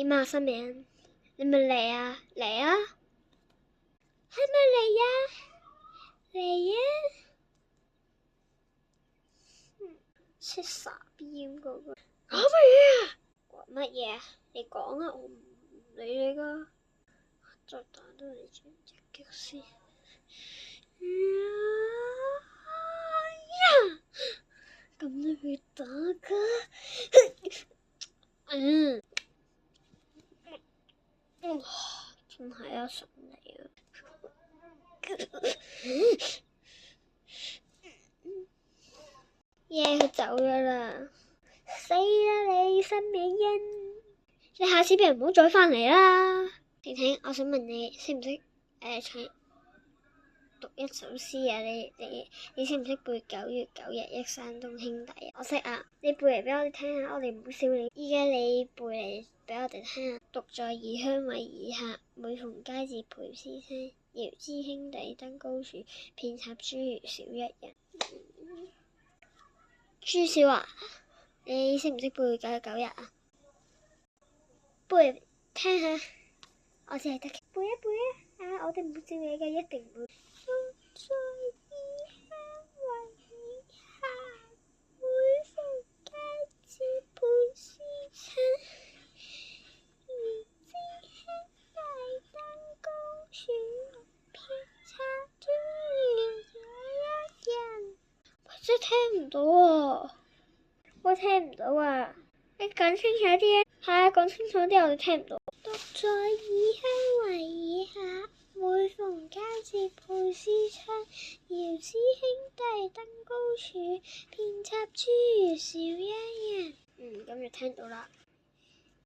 點啊，新名？你咪嚟啊！嚟啊！係咪嚟呀？嚟呀！識傻逼咁嗰個。講乜嘢啊？講乜嘢啊？你講啊，我唔理你噶。再打到你轉隻腳先。咁都會打噶？真係啊，順利啊！耶，佢走咗啦！死啦你新名人，你下次不如唔好再返嚟啦！婷婷，我想問你識唔識唱讀一首詩啊？你識唔識背9月9日憶山東兄弟啊？我識啊，你背嚟俾我哋聽下，我哋唔好笑你。依家你背嚟俾我哋聽下。獨在異鄉為異客，每逢佳節倍思親。遙知兄弟登高處，遍插茱萸少一人。朱小華，你識唔識背9月9日啊？背嚟聽下，我只係得背一背啊！我哋唔會笑你嘅，一定唔會。獨在異鄉為異客，每逢佳節倍思親。遙知兄弟登高處，遍插茱萸少一人。真係聽唔到啊！我聽唔到啊！你講清楚啲啊！係啊，講清楚啲，我哋聽唔到。獨在異鄉為異客，每逢佳節倍思親。遙知兄弟登高處，遍插茱萸少一人。咁就聽到啦。